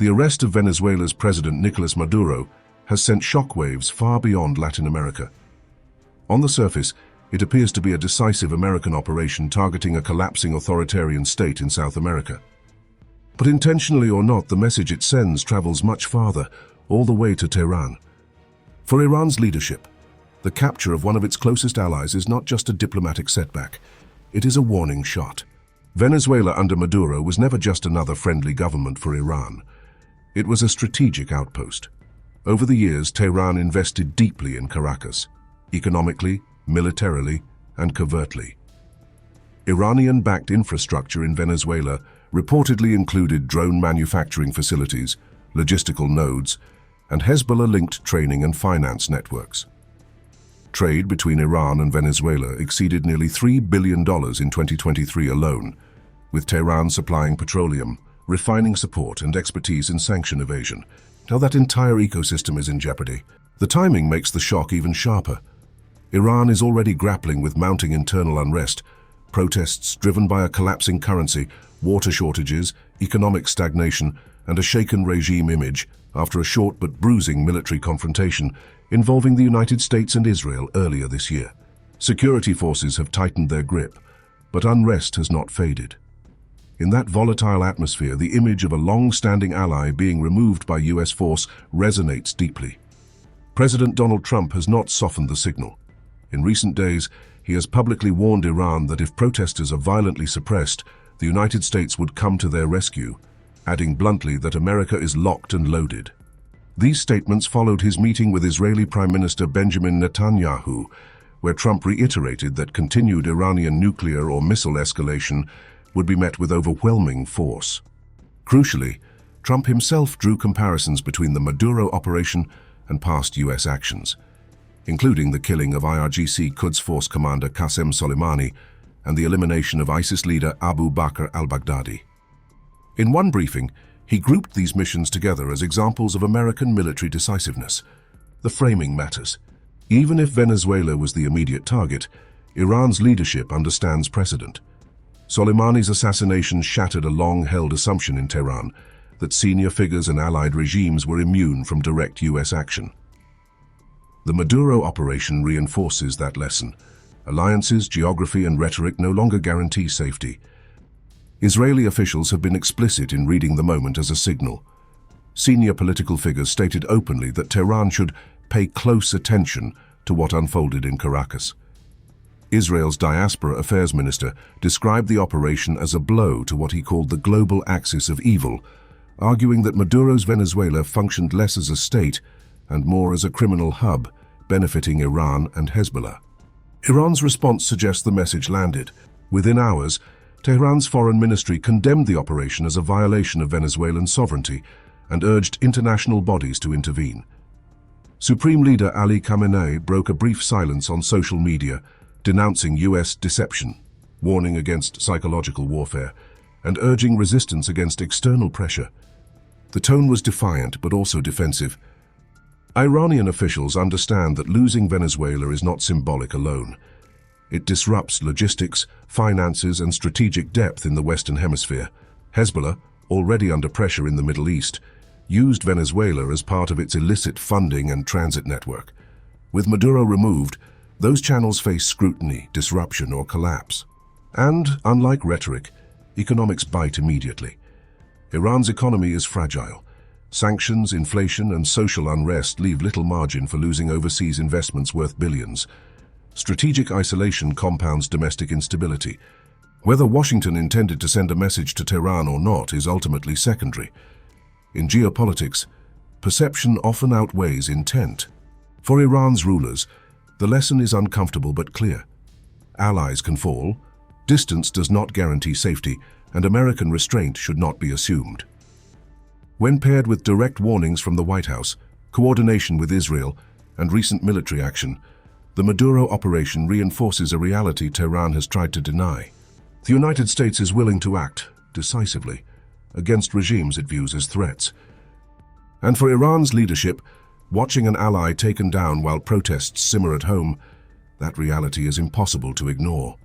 The arrest of Venezuela's President Nicolas Maduro has sent shockwaves far beyond Latin America. On the surface, it appears to be a decisive American operation targeting a collapsing authoritarian state in South America. But intentionally or not, the message it sends travels much farther, all the way to Tehran. For Iran's leadership, the capture of one of its closest allies is not just a diplomatic setback, it is a warning shot. Venezuela under Maduro was never just another friendly government for Iran. It was a strategic outpost. Over the years, Tehran invested deeply in Caracas, economically, militarily, and covertly. Iranian-backed infrastructure in Venezuela reportedly included drone manufacturing facilities, logistical nodes, and Hezbollah-linked training and finance networks. Trade between Iran and Venezuela exceeded nearly $3 billion in 2023 alone, with Tehran supplying petroleum, refining support, and expertise in sanction evasion. Now that entire ecosystem is in jeopardy. The timing makes the shock even sharper. Iran is already grappling with mounting internal unrest, protests driven by a collapsing currency, water shortages, economic stagnation, and a shaken regime image after a short but bruising military confrontation involving the United States and Israel earlier this year. Security forces have tightened their grip, but unrest has not faded. In that volatile atmosphere, the image of a long-standing ally being removed by US force resonates deeply. President Donald Trump has not softened the signal. In recent days, he has publicly warned Iran that if protesters are violently suppressed, the United States would come to their rescue, adding bluntly that America is locked and loaded. These statements followed his meeting with Israeli Prime Minister Benjamin Netanyahu, where Trump reiterated that continued Iranian nuclear or missile escalation would be met with overwhelming force. Crucially, Trump himself drew comparisons between the Maduro operation and past US actions, including the killing of IRGC Quds Force commander Qasem Soleimani and the elimination of ISIS leader Abu Bakr al-Baghdadi. In one briefing, he grouped these missions together as examples of American military decisiveness. The framing matters. Even if Venezuela was the immediate target, Iran's leadership understands precedent. Soleimani's assassination shattered a long-held assumption in Tehran that senior figures and allied regimes were immune from direct US action. The Maduro operation reinforces that lesson. Alliances, geography, and rhetoric no longer guarantee safety. Israeli officials have been explicit in reading the moment as a signal. Senior political figures stated openly that Tehran should pay close attention to what unfolded in Caracas. Israel's Diaspora Affairs Minister described the operation as a blow to what he called the global axis of evil, arguing that Maduro's Venezuela functioned less as a state and more as a criminal hub, benefiting Iran and Hezbollah. Iran's response suggests the message landed. Within hours, Tehran's foreign ministry condemned the operation as a violation of Venezuelan sovereignty and urged international bodies to intervene. Supreme Leader Ali Khamenei broke a brief silence on social media, denouncing US deception, warning against psychological warfare, and urging resistance against external pressure. The tone was defiant but also defensive. Iranian officials understand that losing Venezuela is not symbolic alone. It disrupts logistics, finances, and strategic depth in the Western Hemisphere. Hezbollah, already under pressure in the Middle East, used Venezuela as part of its illicit funding and transit network. With Maduro removed, those channels face scrutiny, disruption, or collapse. And, unlike rhetoric, economics bite immediately. Iran's economy is fragile. Sanctions, inflation, and social unrest leave little margin for losing overseas investments worth billions. Strategic isolation compounds domestic instability. Whether Washington intended to send a message to Tehran or not is ultimately secondary. In geopolitics, perception often outweighs intent. For Iran's rulers, the lesson is uncomfortable but clear. Allies can fall, distance does not guarantee safety, and American restraint should not be assumed. When paired with direct warnings from the White House, coordination with Israel, and recent military action, the Maduro operation reinforces a reality Tehran has tried to deny. The United States is willing to act decisively against regimes it views as threats. And for Iran's leadership, watching an ally taken down while protests simmer at home, that reality is impossible to ignore.